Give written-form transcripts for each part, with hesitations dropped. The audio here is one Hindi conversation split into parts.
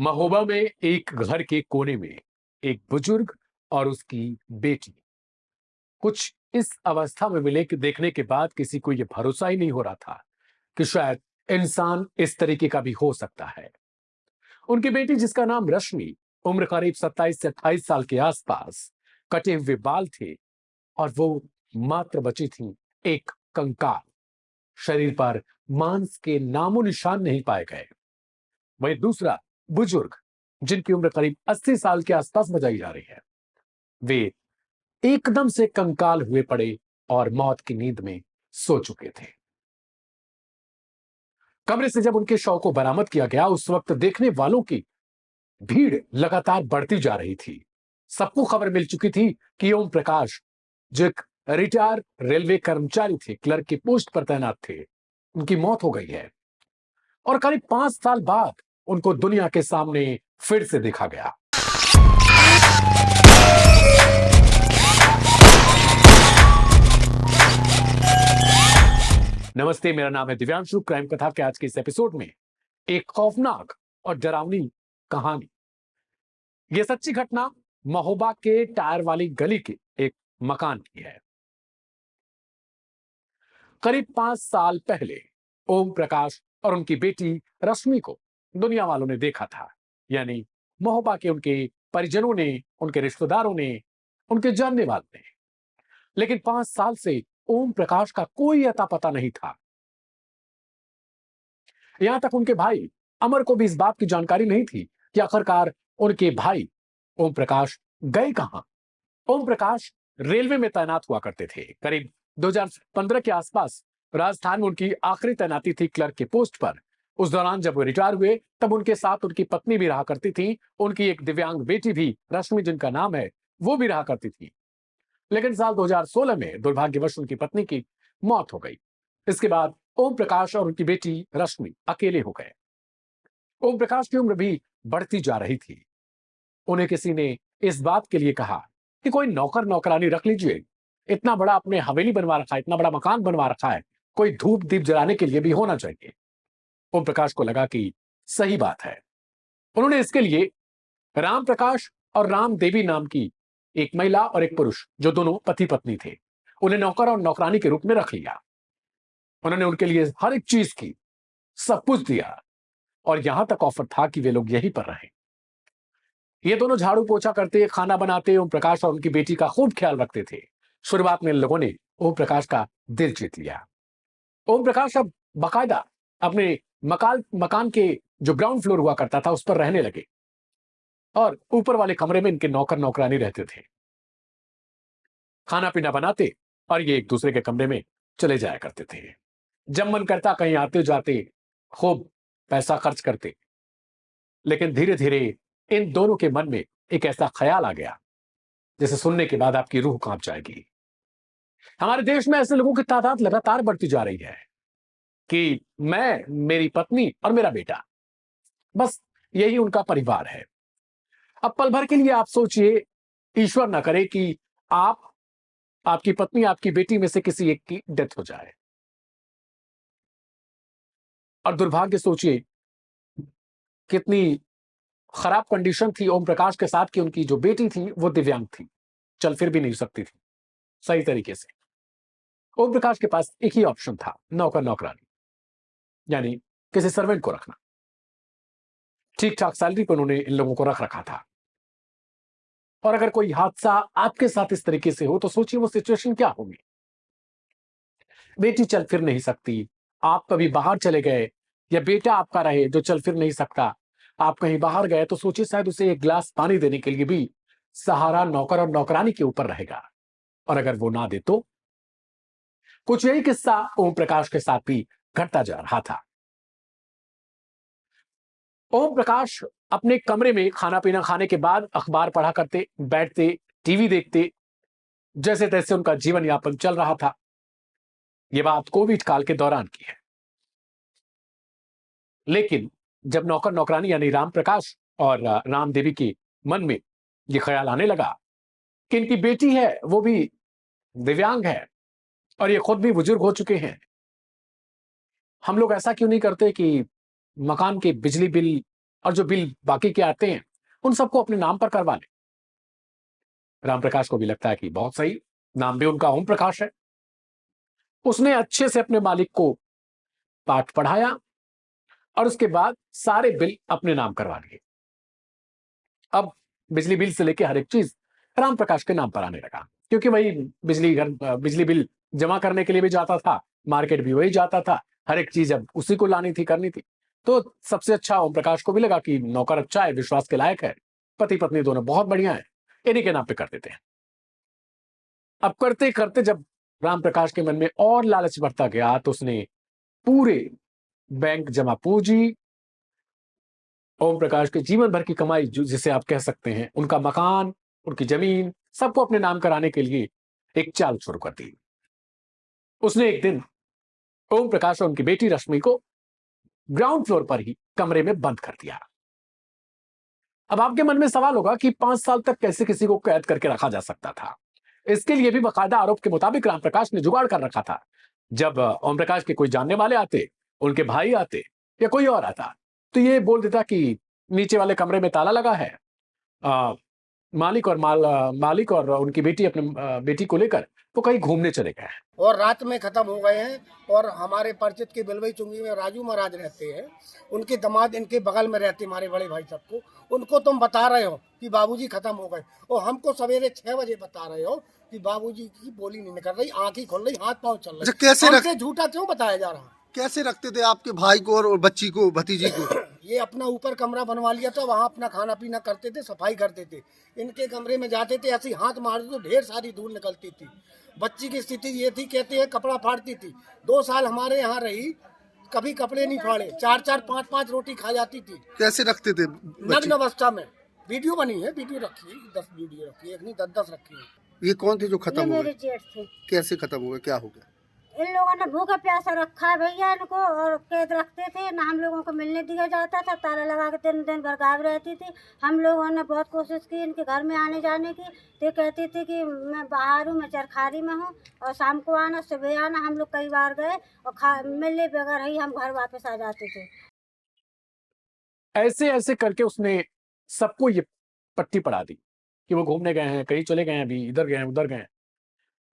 महोबा में एक घर के कोने में एक बुजुर्ग और उसकी बेटी कुछ इस अवस्था में मिले कि देखने के बाद किसी को यह भरोसा ही नहीं हो रहा था कि शायद इंसान इस तरीके का भी हो सकता है। उनकी बेटी जिसका नाम रश्मि, उम्र करीब 27 से 28 साल के आसपास, कटे हुए बाल थे और वो मात्र बची थी एक कंकाल। शरीर पर मांस के नामो निशान नहीं पाए गए। वहीं दूसरा बुजुर्ग जिनकी उम्र करीब 80 साल के आसपास बताई जा रही है, वे एकदम से कंकाल हुए पड़े और मौत की नींद में सो चुके थे। कमरे से जब उनके शव को बरामद किया गया, उस वक्त देखने वालों की भीड़ लगातार बढ़ती जा रही थी। सबको खबर मिल चुकी थी कि ओम प्रकाश, जो एक रिटायर रेलवे कर्मचारी थे, क्लर्क की पोस्ट पर तैनात थे, उनकी मौत हो गई है और करीब 5 साल बाद उनको दुनिया के सामने फिर से देखा गया। नमस्ते, मेरा नाम है दिव्यांशु। क्राइम कथा के आज के इस एपिसोड में एक खौफनाक और डरावनी कहानी। यह सच्ची घटना महोबा के टायर वाली गली के एक मकान की है। करीब 5 साल पहले ओम प्रकाश और उनकी बेटी रश्मि को दुनिया वालों ने देखा था, यानी महोबा के उनके परिजनों ने, उनके रिश्तेदारों ने, उनके जानने वालों ने। लेकिन 5 साल से ओम प्रकाश का कोई अता पता नहीं था। यहां तक उनके भाई अमर को भी इस बात की जानकारी नहीं थी कि आखिरकार उनके भाई ओम प्रकाश गए कहां। ओम प्रकाश रेलवे में तैनात हुआ करते थे। करीब 2015 के आसपास राजस्थान में उनकी आखिरी तैनाती थी क्लर्क के पोस्ट पर। उस दौरान जब वो रिटायर हुए, तब उनके साथ उनकी पत्नी भी रहा करती थी। उनकी एक दिव्यांग बेटी भी, रश्मि जिनका नाम है, वो भी रहा करती थी। लेकिन साल 2016 में दुर्भाग्यवश उनकी पत्नी की मौत हो गई। इसके बाद ओम प्रकाश और उनकी बेटी रश्मि अकेले हो गए। ओम प्रकाश की उम्र भी बढ़ती जा रही थी। उन्हें किसी ने इस बात के लिए कहा कि कोई नौकर नौकरानी रख लीजिए। इतना बड़ा आपने हवेली बनवा रखा है, इतना बड़ा मकान बनवा रखा है, कोई धूप दीप जलाने के लिए भी होना चाहिए। ओम प्रकाश को लगा कि सही बात है। उन्होंने इसके लिए राम प्रकाश और राम देवी नाम की एक महिला और एक पुरुष, जो दोनों पति पत्नी थे, उन्हें नौकर और नौकरानी के रूप में रख लिया। उन्होंने उनके लिए हर एक चीज की, सब कुछ दिया और यहां तक ऑफर था कि वे लोग यहीं पर रहें। ये दोनों झाड़ू पोछा करते, खाना बनाते, ओम प्रकाश और उनकी बेटी का खूब ख्याल रखते थे। शुरुआत में इन लोगों ने ओम प्रकाश का दिल जीत लिया। ओम प्रकाश अब बाकायदा अपने मकान के जो ग्राउंड फ्लोर हुआ करता था, उस पर रहने लगे और ऊपर वाले कमरे में इनके नौकर नौकरानी रहते थे। खाना पीना बनाते और ये एक दूसरे के कमरे में चले जाया करते थे। जब मन करता कहीं आते जाते, खूब पैसा खर्च करते। लेकिन धीरे धीरे इन दोनों के मन में एक ऐसा ख्याल आ गया जिसे सुनने के बाद आपकी रूह कांप जाएगी। हमारे देश में ऐसे लोगों की तादाद लगातार बढ़ती जा रही है कि मैं, मेरी पत्नी और मेरा बेटा, बस यही उनका परिवार है। अब पल भर के लिए आप सोचिए, ईश्वर ना करे कि आप, आपकी पत्नी, आपकी बेटी में से किसी एक की डेथ हो जाए। और दुर्भाग्य सोचिए कितनी खराब कंडीशन थी ओम प्रकाश के साथ कि उनकी जो बेटी थी वो दिव्यांग थी, चल फिर भी नहीं सकती थी सही तरीके से। ओम प्रकाश के पास एक ही ऑप्शन था, नौकर नौकरानी, यानी किसी सर्वेंट को रखना। ठीक ठाक सैलरी पर उन्होंने इन लोगों को रख रखा था। और अगर कोई हादसा आपके साथ इस तरीके से हो तो सोचिए वो सिचुएशन क्या होगी। बेटी चल फिर नहीं सकती, आप कभी बाहर चले गए, या बेटा आपका रहे जो चल फिर नहीं सकता, आप कहीं बाहर गए तो सोचिए शायद उसे एक गिलास पानी देने के लिए भी सहारा नौकर और नौकरानी के ऊपर रहेगा। और अगर वो ना दे तो? कुछ यही किस्सा ओम प्रकाश के साथ भी घटता जा रहा था। ओम प्रकाश अपने कमरे में खाना पीना खाने के बाद अखबार पढ़ा करते, बैठते, टीवी देखते, जैसे तैसे उनका जीवन यापन चल रहा था। यह बात कोविड काल के दौरान की है। लेकिन जब नौकर नौकरानी यानी राम प्रकाश और राम देवी के मन में यह ख्याल आने लगा कि इनकी बेटी है, वो भी दिव्यांग है और ये खुद भी बुजुर्ग हो चुके हैं, हम लोग ऐसा क्यों नहीं करते कि मकान के बिजली बिल और जो बिल बाकी के आते हैं उन सबको अपने नाम पर करवा ले। राम प्रकाश को भी लगता है कि बहुत सही, नाम भी उनका ओम प्रकाश है। उसने अच्छे से अपने मालिक को पाठ पढ़ाया और उसके बाद सारे बिल अपने नाम करवा लिए। अब बिजली बिल से लेके हर एक चीज राम प्रकाश के नाम पर आने लगा, क्योंकि वही बिजली बिल जमा करने के लिए भी जाता था, मार्केट भी वही जाता था, हर एक चीज अब उसी को लानी थी, करनी थी। तो सबसे अच्छा ओम प्रकाश को भी लगा कि नौकर अच्छा है, विश्वास के लायक है, पति पत्नी दोनों बहुत बढ़िया है, इन्हीं के नाम पे कर देते हैं। अब करते करते जब राम प्रकाश के मन में और लालच बढ़ता गया तो उसने पूरे बैंक जमा पूंजी, ओम प्रकाश के जीवन भर की कमाई जिसे आप कह सकते हैं, उनका मकान, उनकी जमीन, सबको अपने नाम कराने के लिए एक चाल शुरू कर दी। उसने एक दिन ओम प्रकाश और उनकी बेटी रश्मि को ग्राउंड फ्लोर पर ही कमरे में बंद कर दिया। अब आपके मन में सवाल होगा कि 5 साल तक कैसे किसी को कैद करके रखा जा सकता था। इसके लिए भी बाकायदा आरोप के मुताबिक राम प्रकाश ने जुगाड़ कर रखा था। जब ओम प्रकाश के कोई जानने वाले आते, उनके भाई आते या कोई और आता, तो ये बोल देता कि नीचे वाले कमरे में ताला लगा है, मालिक और उनकी बेटी अपने बेटी को लेकर वो कहीं घूमने चले गए हैं और रात में खत्म हो गए हैं। और हमारे परिचित की बिलवई चुंगी में राजू महाराज रहते हैं, उनके दामाद इनके बगल में रहते, हमारे बड़े भाई सबको, उनको तुम बता रहे हो कि बाबूजी खत्म हो गए, और हमको सवेरे 6 बजे बता रहे हो कि बाबूजी की बोली नहीं निकल रही, आंख ही खुल रही, हाथ पांव चल रहे। कैसे हमसे झूठा क्यों बताया जा रहा? कैसे रखते थे आपके भाई को और बच्ची को, भतीजी को? ये अपना ऊपर कमरा बनवा लिया था, वहाँ अपना खाना पीना करते थे, सफाई करते थे। इनके कमरे में जाते थे, ऐसे हाथ मारते तो ढेर सारी धूल निकलती थी। बच्ची की स्थिति ये थी, कहते हैं कपड़ा फाड़ती थी। 2 साल हमारे यहाँ रही, कभी कपड़े नहीं फाड़े, 4-4 5-5 रोटी खा जाती थी। कैसे रखते थे नग्न अवस्था में। वीडियो बनी है, वीडियो रखी है, 10 वीडियो रखी है, एक नहीं 10-10 रखी है। ये कौन थे जो खत्म हो मेरे गए? जेठ थे। कैसे खत्म हो गए, क्या हो गया? इन लोगों ने भूखा प्यासा रखा है भैया इनको, और कैद रखते थे ना, हम लोगों को मिलने दिया जाता था, ताला लगा के दिन भर गायब रहती थी। हम लोगों ने बहुत कोशिश की इनके घर में आने जाने की, तो कहती थी कि मैं बाहर हूँ, मैं चरखारी में हूँ, और शाम को आना, सुबह आना। हम लोग कई बार गए और मिलने बगैर ही हम घर वापस आ जाते थे। ऐसे ऐसे करके उसने सबको ये पट्टी पड़ा दी कि वो घूमने गए हैं, कहीं चले गए हैं, अभी इधर गए हैं, उधर गए हैं।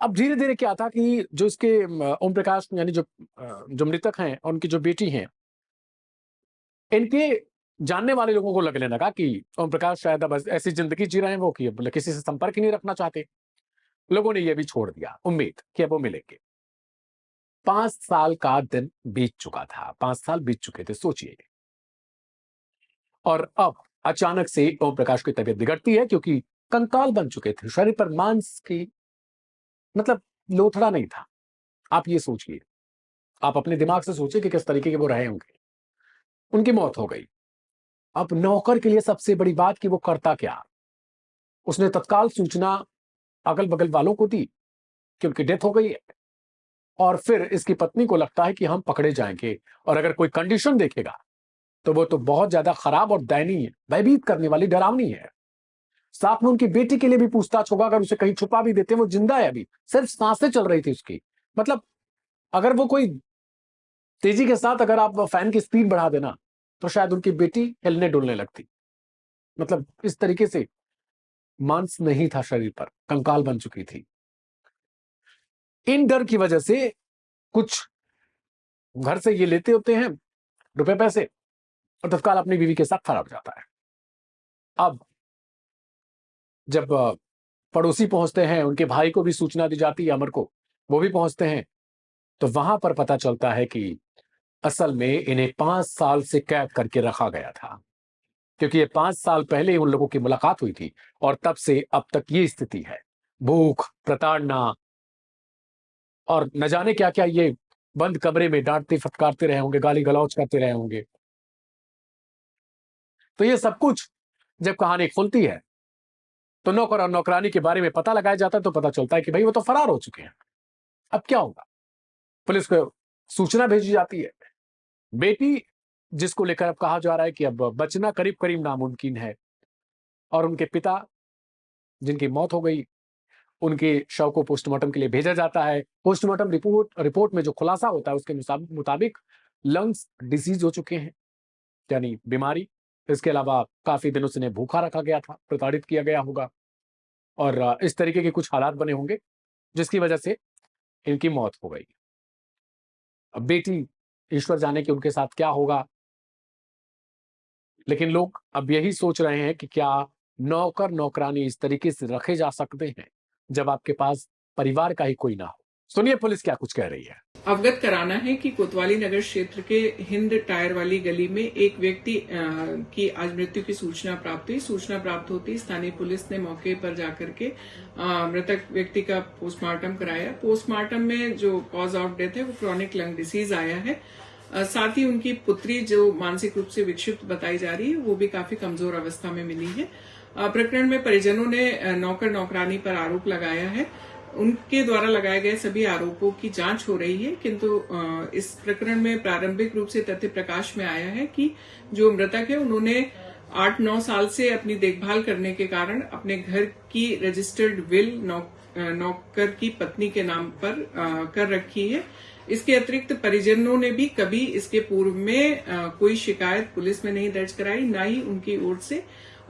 अब धीरे धीरे क्या था कि जो इसके ओम प्रकाश यानी जो मृतक हैं और उनकी जो बेटी हैं, इनके जानने वाले लोगों को लगने लगा कि ओम प्रकाश शायद अब ऐसी जिंदगी जी रहे हैं वो कि अब किसी से संपर्क ही नहीं रखना चाहते। लोगों ने ये भी छोड़ दिया उम्मीद कि अब वो मिलेंगे। 5 साल का दिन बीत चुका था, 5 साल बीत चुके थे, सोचिए। और अब अचानक से ओम प्रकाश की तबीयत बिगड़ती है, क्योंकि कंकाल बन चुके थे, शरीर पर मांस की मतलब लोथड़ा नहीं था। आप ये सोचिए, आप अपने दिमाग से सोचिए कि किस तरीके के वो रहे होंगे। उनकी मौत हो गई। अब नौकर के लिए सबसे बड़ी बात कि वो करता क्या। उसने तत्काल सूचना अगल बगल वालों को दी कि उनकी डेथ हो गई है, और फिर इसकी पत्नी को लगता है कि हम पकड़े जाएंगे, और अगर कोई कंडीशन देखेगा तो वो तो बहुत ज्यादा खराब और दयनीय, भयभीत करने वाली, डरावनी है। साथ में उनकी बेटी के लिए भी पूछताछ होगा, अगर उसे कहीं छुपा भी देते, वो जिंदा है अभी, सिर्फ सांसें चल रही थी उसकी। मतलब अगर वो कोई तेजी के साथ अगर आप फैन की स्पीड बढ़ा देना तो शायद उनकी बेटी हिलने डुलने लगती। मतलब इस तरीके से मांस नहीं था शरीर पर, कंकाल बन चुकी थी। इन डर की वजह से कुछ घर से ये लेते होते हैं रुपए पैसे, और तत्काल अपनी बीवी के साथ फरार हो जाता है। अब जब पड़ोसी पहुंचते हैं, उनके भाई को भी सूचना दी जाती है, अमर को, वो भी पहुंचते हैं, तो वहां पर पता चलता है कि असल में इन्हें 5 साल से कैद करके रखा गया था, क्योंकि ये 5 साल पहले उन लोगों की मुलाकात हुई थी, और तब से अब तक ये स्थिति है। भूख, प्रताड़ना और न जाने क्या क्या, ये बंद कमरे में डांटते फटकारते रहे होंगे, गाली गलौज करते रहे होंगे। तो ये सब कुछ जब कहानी खुलती है तो नौकर और नौकरानी के बारे में पता लगाया जाता है, तो पता चलता है कि भाई वो तो फरार हो चुके हैं। अब क्या होगा? पुलिस को सूचना भेजी जाती है। बेटी, जिसको लेकर अब कहा जा रहा है कि अब बचना करीब करीब नामुमकिन है, और उनके पिता जिनकी मौत हो गई, उनके शव को पोस्टमार्टम के लिए भेजा जाता है। पोस्टमार्टम रिपोर्ट में जो खुलासा होता है उसके मुताबिक लंग्स डिसीज हो चुके हैं, यानी बीमारी, इसके अलावा काफी दिनों से इन्हें भूखा रखा गया था, प्रताड़ित किया गया होगा और इस तरीके के कुछ हालात बने होंगे जिसकी वजह से इनकी मौत हो गई। अब बेटी, ईश्वर जाने कि उनके साथ क्या होगा, लेकिन लोग अब यही सोच रहे हैं कि क्या नौकर नौकरानी इस तरीके से रखे जा सकते हैं जब आपके पास परिवार का ही कोई ना हो। सुनिए पुलिस क्या कुछ कह रही है। अवगत कराना है कि कोतवाली नगर क्षेत्र के हिंद टायर वाली गली में एक व्यक्ति की आज मृत्यु की सूचना प्राप्त हुई। सूचना प्राप्त होती स्थानीय पुलिस ने मौके पर जाकर के मृतक व्यक्ति का पोस्टमार्टम कराया। पोस्टमार्टम में जो कॉज ऑफ डेथ है वो क्रॉनिक लंग डिसीज आया है। साथ ही उनकी पुत्री जो मानसिक रूप से विक्षिप्त बताई जा रही है वो भी काफी कमजोर अवस्था में मिली है। प्रकरण में परिजनों ने नौकर नौकरानी पर आरोप लगाया है। उनके द्वारा लगाए गए सभी आरोपों की जांच हो रही है, किंतु इस प्रकरण में प्रारंभिक रूप से तथ्य प्रकाश में आया है कि जो मृतक है उन्होंने 8-9 साल से अपनी देखभाल करने के कारण अपने घर की रजिस्टर्ड विल नौकर की पत्नी के नाम पर कर रखी है। इसके अतिरिक्त परिजनों ने भी कभी इसके पूर्व में कोई शिकायत पुलिस में नहीं दर्ज कराई, न ही उनकी ओर से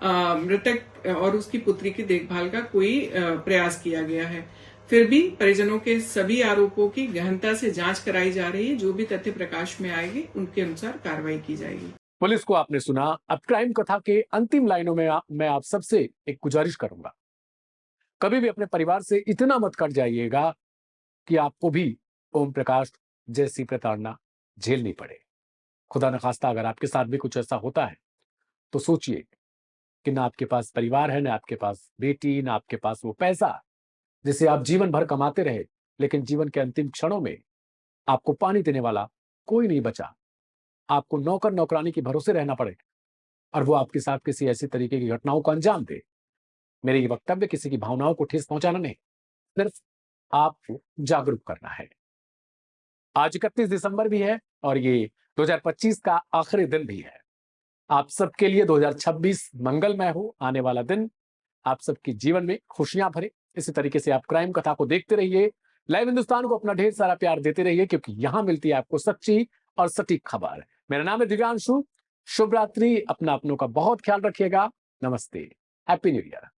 मृतक और उसकी पुत्री की देखभाल का कोई प्रयास किया गया है। फिर भी परिजनों के सभी आरोपों की गहनता से जांच कराई जा रही है। जो भी तथ्य प्रकाश में आएंगे उनके अनुसार कार्रवाई की जाएगी। पुलिस को आपने सुना। अब क्राइम कथा के अंतिम लाइनों में मैं आप सबसे एक गुजारिश करूंगा, कभी भी अपने परिवार से इतना मत कट जाइएगा कि आपको भी ओम प्रकाश जैसी प्रताड़ना झेलनी पड़े। खुदा न खास्ता अगर आपके साथ भी कुछ ऐसा होता है तो सोचिए कि ना आपके पास परिवार है, ना आपके पास बेटी, ना आपके पास वो पैसा जिसे आप जीवन भर कमाते रहे, लेकिन जीवन के अंतिम क्षणों में आपको पानी देने वाला कोई नहीं बचा। आपको नौकर नौकरानी के भरोसे रहना पड़े और वो आपके साथ किसी ऐसी तरीके की घटनाओं को अंजाम दे। मेरे ये वक्तव्य किसी की भावनाओं को ठेस पहुंचाना नहीं, सिर्फ आपको जागरूक करना है। आज 31 दिसंबर भी है और ये 2025 का आखिरी दिन भी है। आप सबके लिए 2026 मंगलमय हो। आने वाला दिन आप सबके जीवन में खुशियां भरे। इसी तरीके से आप क्राइम कथा को देखते रहिए। लाइव हिंदुस्तान को अपना ढेर सारा प्यार देते रहिए, क्योंकि यहां मिलती है आपको सच्ची और सटीक खबर। मेरा नाम है दिव्यांशु। शुभ रात्रि। अपना अपनों का बहुत ख्याल रखिएगा। नमस्ते। Happy new year.